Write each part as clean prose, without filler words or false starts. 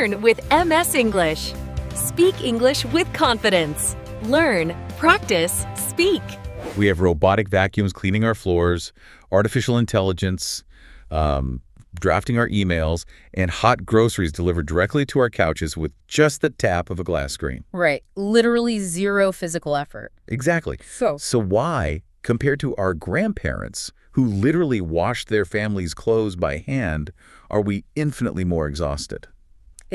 Learn with MS English. Speak English with confidence. Learn, practice, speak. We have robotic vacuums cleaning our floors, artificial intelligence, drafting our emails, and hot groceries delivered directly to our couches with just the tap of a glass screen. Right. Literally zero physical effort. Exactly. So why, compared to our grandparents, who literally washed their family's clothes by hand, are we infinitely more exhausted?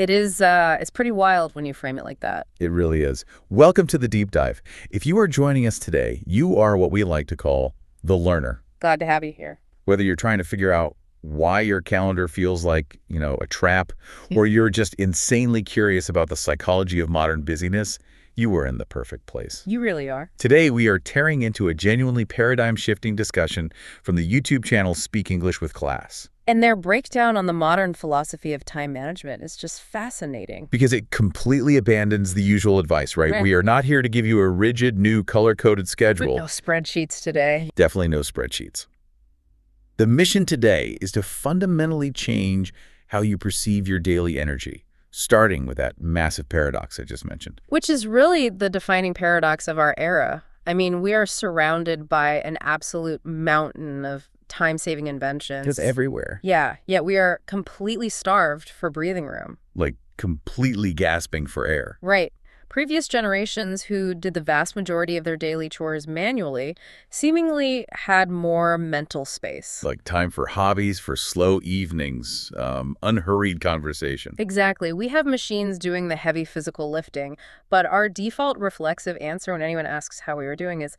It's pretty wild when you frame it like that. It really is. Welcome to the Deep Dive. If you are joining us today, you are what we like to call the learner. Glad to have you here. Whether you're trying to figure out why your calendar feels like, a trap, or you're just insanely curious about the psychology of modern busyness, you are in the perfect place. You really are. Today, we are tearing into a genuinely paradigm-shifting discussion from the YouTube channel Speak English with Class. And their breakdown on the modern philosophy of time management is just fascinating. Because it completely abandons the usual advice, right? We are not here to give you a rigid, new, color-coded schedule. No spreadsheets today. Definitely no spreadsheets. The mission today is to fundamentally change how you perceive your daily energy, starting with that massive paradox I just mentioned. Which is really the defining paradox of our era. I mean, we are surrounded by an absolute mountain of time-saving inventions. It's everywhere. Yeah, yet we are completely starved for breathing room. Like completely gasping for air. Right. Previous generations who did the vast majority of their daily chores manually seemingly had more mental space. Like time for hobbies, for slow evenings, unhurried conversation. Exactly. We have machines doing the heavy physical lifting, but our default reflexive answer when anyone asks how we are doing is,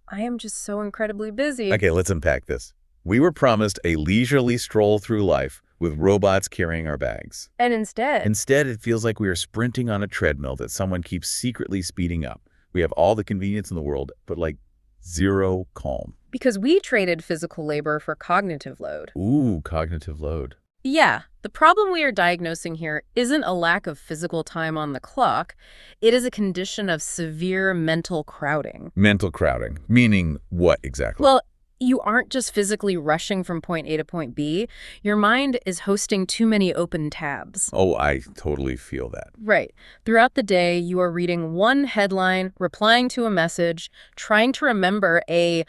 I am just so incredibly busy. Okay, let's unpack this. We were promised a leisurely stroll through life with robots carrying our bags. And instead, it feels like we are sprinting on a treadmill that someone keeps secretly speeding up. We have all the convenience in the world, but zero calm. Because we traded physical labor for cognitive load. Ooh, cognitive load. Yeah, the problem we are diagnosing here isn't a lack of physical time on the clock. It is a condition of severe mental crowding. Mental crowding, meaning what exactly? Well, you aren't just physically rushing from point A to point B. Your mind is hosting too many open tabs. Oh, I totally feel that. Right. Throughout the day, you are reading one headline, replying to a message, trying to remember a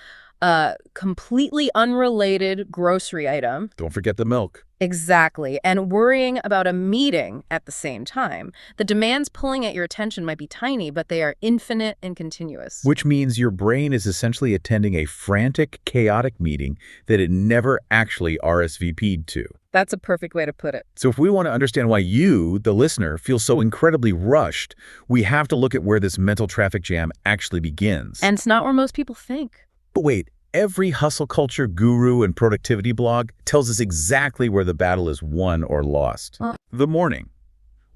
completely unrelated grocery item. Don't forget the milk. Exactly. And worrying about a meeting at the same time. The demands pulling at your attention might be tiny, but they are infinite and continuous. Which means your brain is essentially attending a frantic, chaotic meeting that it never actually RSVP'd to. That's a perfect way to put it. So if we want to understand why you, the listener, feel so incredibly rushed, we have to look at where this mental traffic jam actually begins. And it's not where most people think. But wait. Every hustle culture guru and productivity blog tells us exactly where the battle is won or lost. The morning.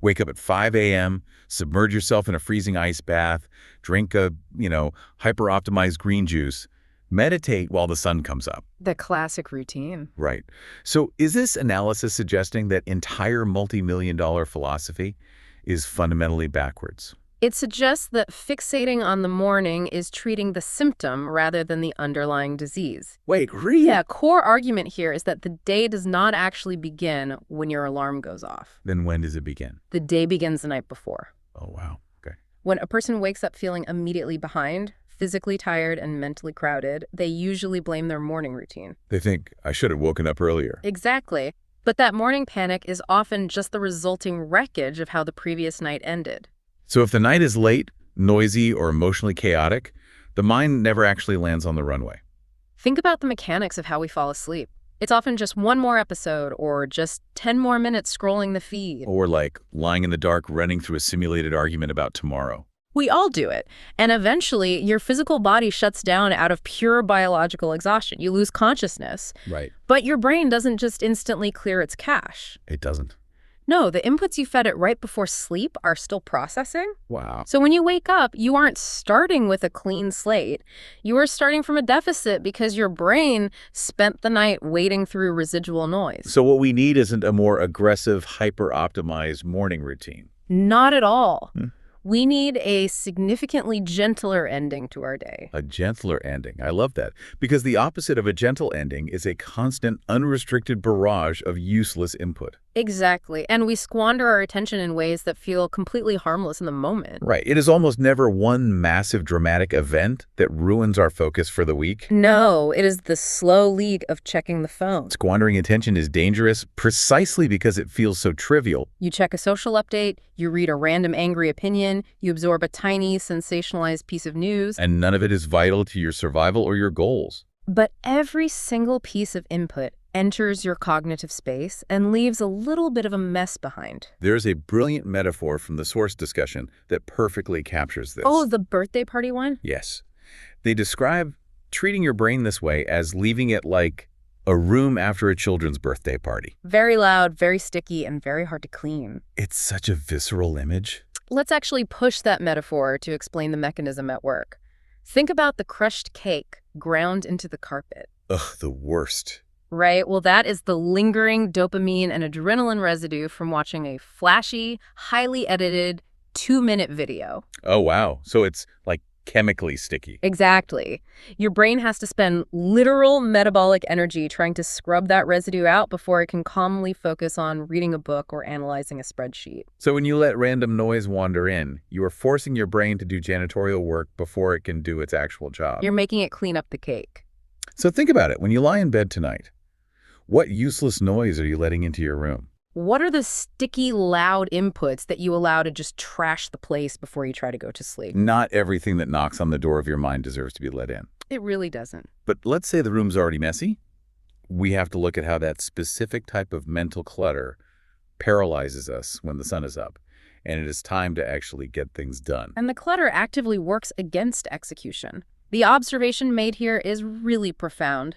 Wake up at 5 a.m., submerge yourself in a freezing ice bath, drink a, hyper-optimized green juice, meditate while the sun comes up. The classic routine. Right. So is this analysis suggesting that entire multi-million-dollar philosophy is fundamentally backwards? It suggests that fixating on the morning is treating the symptom rather than the underlying disease. Wait, really? Yeah, core argument here is that the day does not actually begin when your alarm goes off. Then when does it begin? The day begins the night before. Oh, wow. Okay. When a person wakes up feeling immediately behind, physically tired and mentally crowded, they usually blame their morning routine. They think, I should have woken up earlier. Exactly. But that morning panic is often just the resulting wreckage of how the previous night ended. So if the night is late, noisy, or emotionally chaotic, the mind never actually lands on the runway. Think about the mechanics of how we fall asleep. It's often just one more episode or just 10 more minutes scrolling the feed. Or lying in the dark, running through a simulated argument about tomorrow. We all do it. And eventually, your physical body shuts down out of pure biological exhaustion. You lose consciousness. Right. But your brain doesn't just instantly clear its cache. It doesn't. No, the inputs you fed it right before sleep are still processing. Wow. So when you wake up, you aren't starting with a clean slate. You are starting from a deficit because your brain spent the night wading through residual noise. So what we need isn't a more aggressive, hyper-optimized morning routine. Not at all. We need a significantly gentler ending to our day. A gentler ending. I love that. Because the opposite of a gentle ending is a constant, unrestricted barrage of useless input. Exactly. And we squander our attention in ways that feel completely harmless in the moment. Right. It is almost never one massive dramatic event that ruins our focus for the week. No, it is the slow leak of checking the phone. Squandering attention is dangerous precisely because it feels so trivial. You check a social update, you read a random angry opinion, you absorb a tiny, sensationalized piece of news. And none of it is vital to your survival or your goals. But every single piece of input enters your cognitive space and leaves a little bit of a mess behind. There's a brilliant metaphor from the source discussion that perfectly captures this. Oh, the birthday party one? Yes. They describe treating your brain this way as leaving it like a room after a children's birthday party. Very loud, very sticky, and very hard to clean. It's such a visceral image. Let's actually push that metaphor to explain the mechanism at work. Think about the crushed cake ground into the carpet. Ugh, the worst. Right? Well, that is the lingering dopamine and adrenaline residue from watching a flashy, highly edited 2-minute video. Oh, wow. So it's like chemically sticky. Exactly. Your brain has to spend literal metabolic energy trying to scrub that residue out before it can calmly focus on reading a book or analyzing a spreadsheet. So when you let random noise wander in, you are forcing your brain to do janitorial work before it can do its actual job. You're making it clean up the cake. So think about it. When you lie in bed tonight, what useless noise are you letting into your room? What are the sticky, loud inputs that you allow to just trash the place before you try to go to sleep? Not everything that knocks on the door of your mind deserves to be let in. It really doesn't. But let's say the room's already messy. We have to look at how that specific type of mental clutter paralyzes us when the sun is up, and it is time to actually get things done. And the clutter actively works against execution. The observation made here is really profound.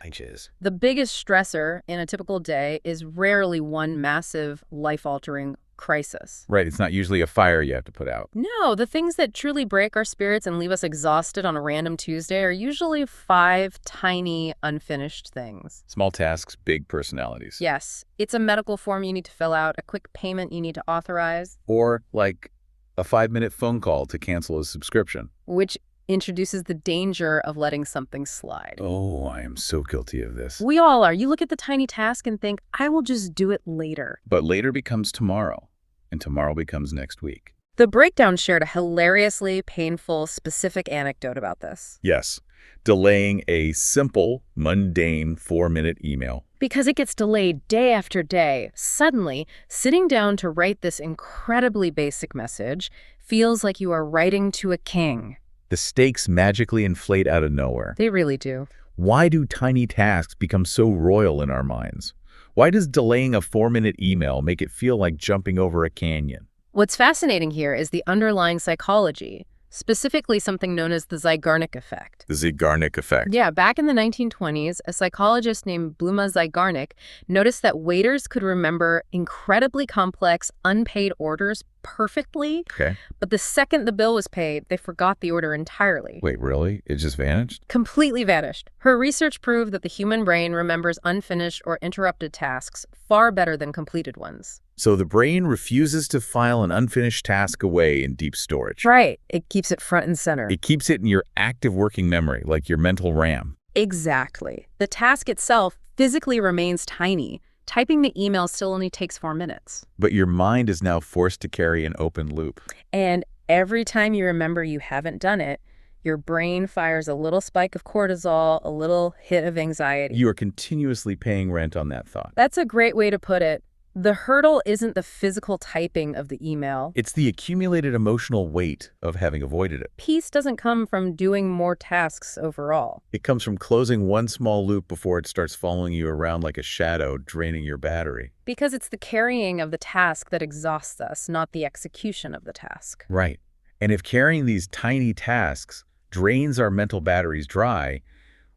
The biggest stressor in a typical day is rarely one massive, life-altering crisis. Right, it's not usually a fire you have to put out. No, the things that truly break our spirits and leave us exhausted on a random Tuesday are usually 5 tiny, unfinished things. Small tasks, big personalities. Yes, it's a medical form you need to fill out, a quick payment you need to authorize. Or like a 5-minute phone call to cancel a subscription. Which introduces the danger of letting something slide. Oh, I am so guilty of this. We all are. You look at the tiny task and think, I will just do it later. But later becomes tomorrow, and tomorrow becomes next week. The Breakdown shared a hilariously painful, specific anecdote about this. Yes, delaying a simple, mundane 4-minute email. Because it gets delayed day after day, suddenly, sitting down to write this incredibly basic message feels like you are writing to a king. The stakes magically inflate out of nowhere. They really do. Why do tiny tasks become so royal in our minds? Why does delaying a 4-minute email make it feel like jumping over a canyon? What's fascinating here is the underlying psychology, specifically something known as the Zeigarnik effect. The Zeigarnik effect. Yeah, back in the 1920s, a psychologist named Bluma Zeigarnik noticed that waiters could remember incredibly complex, unpaid orders perfectly, Okay. but the second the bill was paid, they forgot the order entirely. Wait, really? It just vanished? Completely vanished. Her research proved that the human brain remembers unfinished or interrupted tasks far better than completed ones. So the brain refuses to file an unfinished task away in deep storage. Right. It keeps it front and center. It keeps it in your active working memory, like your mental RAM. Exactly. The task itself physically remains tiny. Typing the email still only takes 4 minutes. But your mind is now forced to carry an open loop. And every time you remember you haven't done it, your brain fires a little spike of cortisol, a little hit of anxiety. You are continuously paying rent on that thought. That's a great way to put it. The hurdle isn't the physical typing of the email. It's the accumulated emotional weight of having avoided it. Peace doesn't come from doing more tasks overall. It comes from closing one small loop before it starts following you around like a shadow, draining your battery. Because it's the carrying of the task that exhausts us, not the execution of the task. Right. And if carrying these tiny tasks drains our mental batteries dry,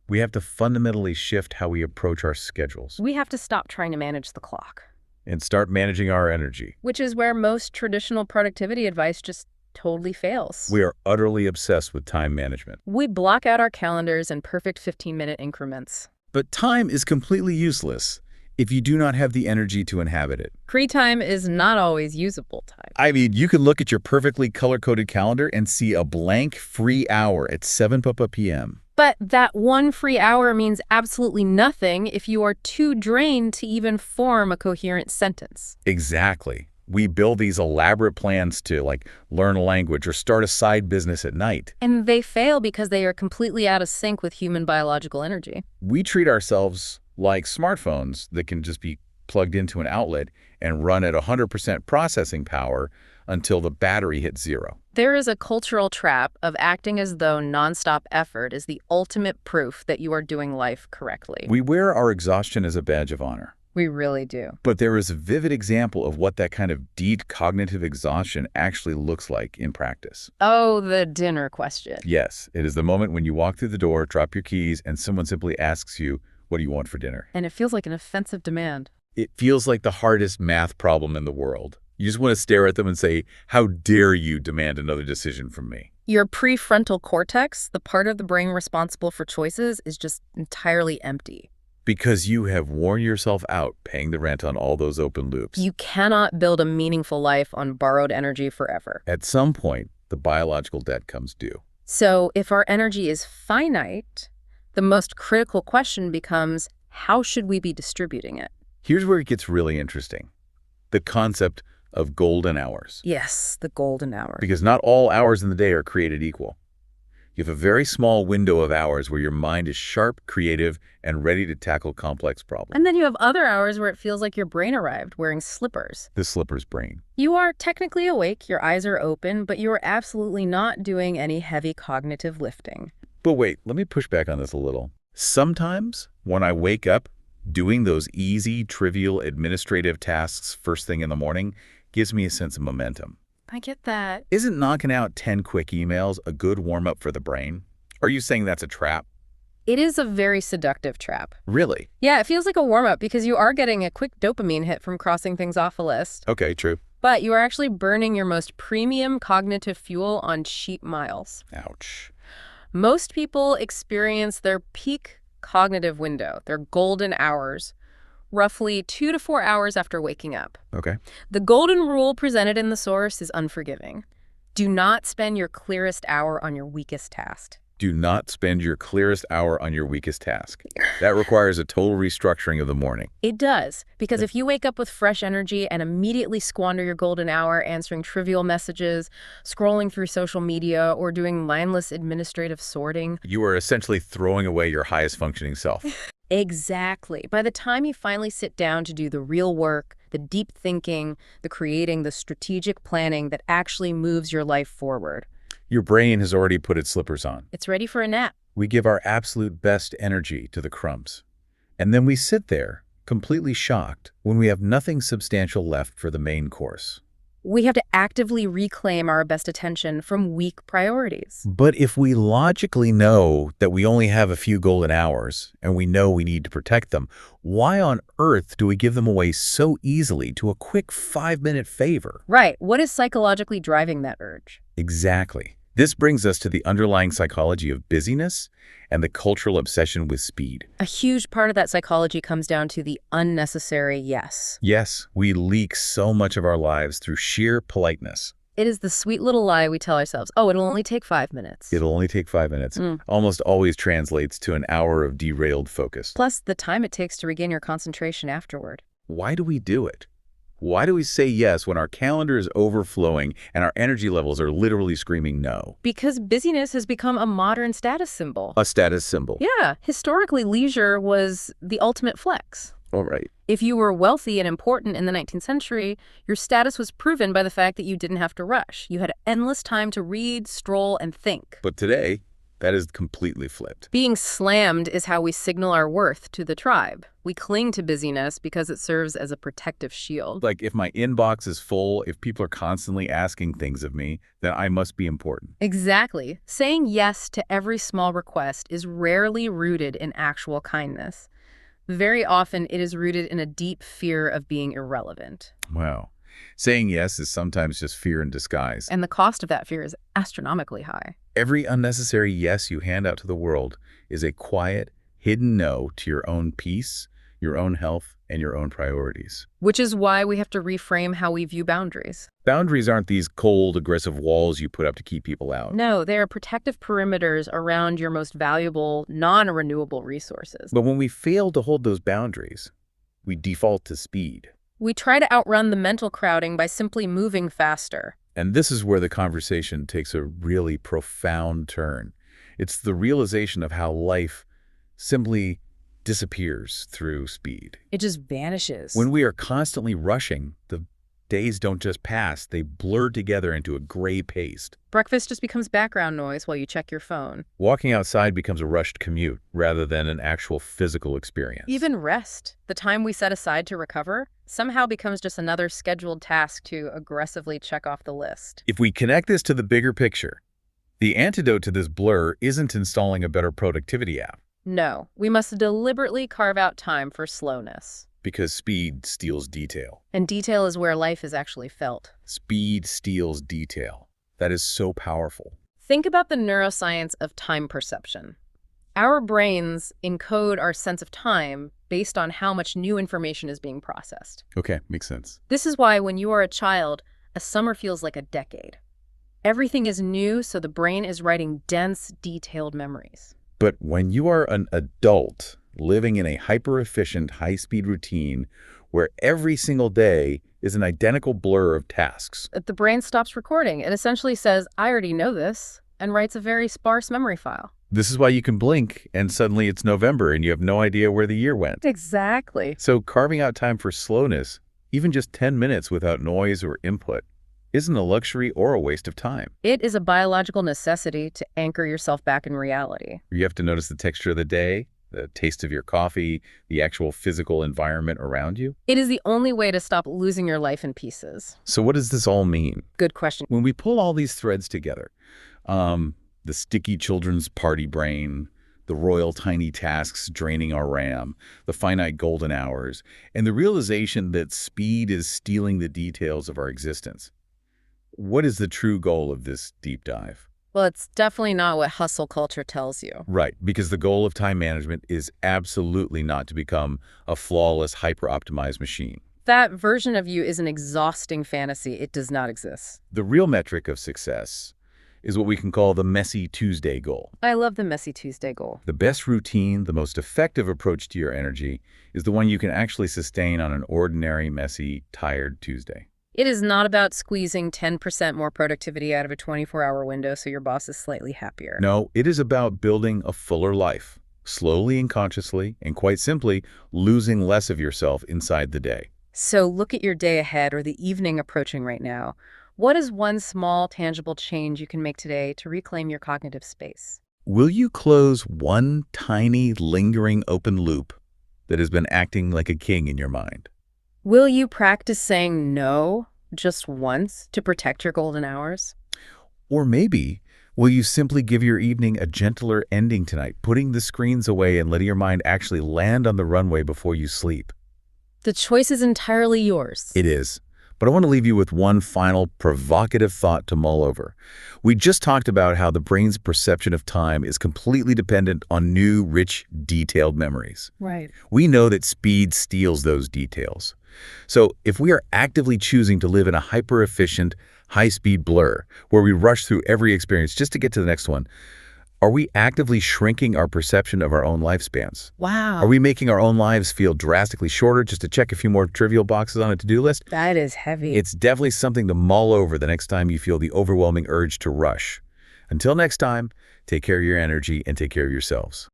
we have to fundamentally shift how we approach our schedules We have to stop trying to manage the clock. and start managing our energy. Which is where most traditional productivity advice just totally fails. We are utterly obsessed with time management. We block out our calendars in perfect 15-minute increments. But time is completely useless if you do not have the energy to inhabit it. Free time is not always usable time. I mean, you can look at your perfectly color-coded calendar and see a blank free hour at 7 p.m. But that one free hour means absolutely nothing if you are too drained to even form a coherent sentence. Exactly. We build these elaborate plans to, like, learn a language or start a side business at night. And they fail because they are completely out of sync with human biological energy. We treat ourselves like smartphones that can just be plugged into an outlet and run at 100% processing power until the battery hits zero. There is a cultural trap of acting as though nonstop effort is the ultimate proof that you are doing life correctly. We wear our exhaustion as a badge of honor. We really do. But there is a vivid example of what that kind of deep cognitive exhaustion actually looks like in practice. Oh, the dinner question. Yes, it is the moment when you walk through the door, drop your keys, and someone simply asks you, "What do you want for dinner?" And it feels like an offensive demand. It feels like the hardest math problem in the world. You just want to stare at them and say, "How dare you demand another decision from me?" Your prefrontal cortex, the part of the brain responsible for choices, is just entirely empty. Because you have worn yourself out paying the rent on all those open loops. You cannot build a meaningful life on borrowed energy forever. At some point, the biological debt comes due. So if our energy is finite, the most critical question becomes, how should we be distributing it? Here's where it gets really interesting. The concept of golden hours. Yes, the golden hour. Because not all hours in the day are created equal. You have a very small window of hours where your mind is sharp, creative, and ready to tackle complex problems. And then you have other hours where it feels like your brain arrived wearing slippers. The slipper's brain. You are technically awake, your eyes are open, but you are absolutely not doing any heavy cognitive lifting. But wait, let me push back on this a little. Sometimes, when I wake up, doing those easy, trivial, administrative tasks first thing in the morning gives me a sense of momentum. I get that. Isn't knocking out 10 quick emails a good warm-up for the brain? Are you saying that's a trap? It is a very seductive trap. Really? Yeah, it feels like a warm-up because you are getting a quick dopamine hit from crossing things off a list. Okay, true. But you are actually burning your most premium cognitive fuel on cheap miles. Ouch. Most people experience their peak cognitive window, their golden hours, roughly 2 to 4 hours after waking up. Okay. The golden rule presented in the source is unforgiving. Do not spend your clearest hour on your weakest task. Do not spend your clearest hour on your weakest task. That requires a total restructuring of the morning. It does, because if you wake up with fresh energy and immediately squander your golden hour answering trivial messages, scrolling through social media, or doing mindless administrative sorting. You are essentially throwing away your highest functioning self. Exactly. By the time you finally sit down to do the real work, the deep thinking, the creating, the strategic planning that actually moves your life forward, Your brain has already put its slippers on. it's ready for a nap. We give our absolute best energy to the crumbs. And then we sit there, completely shocked, when we have nothing substantial left for the main course. We have to actively reclaim our best attention from weak priorities. But if we logically know that we only have a few golden hours, and we know we need to protect them, why on earth do we give them away so easily to a quick 5-minute favor? Right. What is psychologically driving that urge? Exactly. This brings us to the underlying psychology of busyness and the cultural obsession with speed. A huge part of that psychology comes down to the unnecessary yes. Yes, we leak so much of our lives through sheer politeness. It is the sweet little lie we tell ourselves, oh, it'll only take 5 minutes. It'll only take 5 minutes. Almost always translates to an hour of derailed focus. Plus the time it takes to regain your concentration afterward. Why do we do it? Why do we say yes when our calendar is overflowing and our energy levels are literally screaming no? Because busyness has become a modern status symbol. A status symbol. Yeah, historically leisure was the ultimate flex. All right. If you were wealthy and important in the 19th century, your status was proven by the fact that you didn't have to rush. You had endless time to read, stroll, and think. But today, that is completely flipped. Being slammed is how we signal our worth to the tribe. We cling to busyness because it serves as a protective shield. Like if my inbox is full, if people are constantly asking things of me, then I must be important. Exactly. Saying yes to every small request is rarely rooted in actual kindness. Very often, it is rooted in a deep fear of being irrelevant. Wow. Saying yes is sometimes just fear in disguise. And the cost of that fear is astronomically high. Every unnecessary yes you hand out to the world is a quiet, hidden no to your own peace, your own health, and your own priorities. Which is why we have to reframe how we view boundaries. Boundaries aren't these cold, aggressive walls you put up to keep people out. No, they are protective perimeters around your most valuable, non-renewable resources. But when we fail to hold those boundaries, we default to speed. We try to outrun the mental crowding by simply moving faster. And this is where the conversation takes a really profound turn. It's the realization of how life simply disappears through speed. It just vanishes. When we are constantly rushing, the days don't just pass, they blur together into a gray paste. Breakfast just becomes background noise while you check your phone. Walking outside becomes a rushed commute rather than an actual physical experience. Even rest, the time we set aside to recover, somehow becomes just another scheduled task to aggressively check off the list. If we connect this to the bigger picture, the antidote to this blur isn't installing a better productivity app. No, we must deliberately carve out time for slowness. Because speed steals detail. And detail is where life is actually felt. Speed steals detail. That is so powerful. Think about the neuroscience of time perception. Our brains encode our sense of time based on how much new information is being processed. Okay, makes sense. This is why when you are a child, a summer feels like a decade. Everything is new, so the brain is writing dense, detailed memories. But when you are an adult living in a hyper-efficient, high-speed routine where every single day is an identical blur of tasks. The brain stops recording. It essentially says, I already know this, and writes a very sparse memory file. This is why you can blink and suddenly it's November and you have no idea where the year went. Exactly. So carving out time for slowness, even just 10 minutes without noise or input, isn't a luxury or a waste of time. It is a biological necessity to anchor yourself back in reality. You have to notice the texture of the day, the taste of your coffee, the actual physical environment around you. It is the only way to stop losing your life in pieces. So what does this all mean? Good question. When we pull all these threads together, the sticky children's party brain, the royal tiny tasks draining our RAM, the finite golden hours, and the realization that speed is stealing the details of our existence. What is the true goal of this deep dive? Well, it's definitely not what hustle culture tells you. Right, because the goal of time management is absolutely not to become a flawless, hyper-optimized machine. That version of you is an exhausting fantasy. It does not exist. The real metric of success is what we can call the Messy Tuesday goal. I love the Messy Tuesday goal. The best routine, the most effective approach to your energy is the one you can actually sustain on an ordinary, messy, tired Tuesday. It is not about squeezing 10% more productivity out of a 24-hour window so your boss is slightly happier. No, it is about building a fuller life, slowly and consciously, and quite simply, losing less of yourself inside the day. So look at your day ahead or the evening approaching right now. What is one small, tangible change you can make today to reclaim your cognitive space? Will you close one tiny, lingering open loop that has been acting like a king in your mind? Will you practice saying no just once to protect your golden hours? Or maybe, will you simply give your evening a gentler ending tonight, putting the screens away and letting your mind actually land on the runway before you sleep? The choice is entirely yours. It is. But I want to leave you with one final provocative thought to mull over. We just talked about how the brain's perception of time is completely dependent on new, rich, detailed memories. Right. We know that speed steals those details. So if we are actively choosing to live in a hyper-efficient, high-speed blur, where we rush through every experience just to get to the next one, are we actively shrinking our perception of our own lifespans? Wow. Are we making our own lives feel drastically shorter just to check a few more trivial boxes on a to-do list? That is heavy. It's definitely something to mull over the next time you feel the overwhelming urge to rush. Until next time, take care of your energy and take care of yourselves.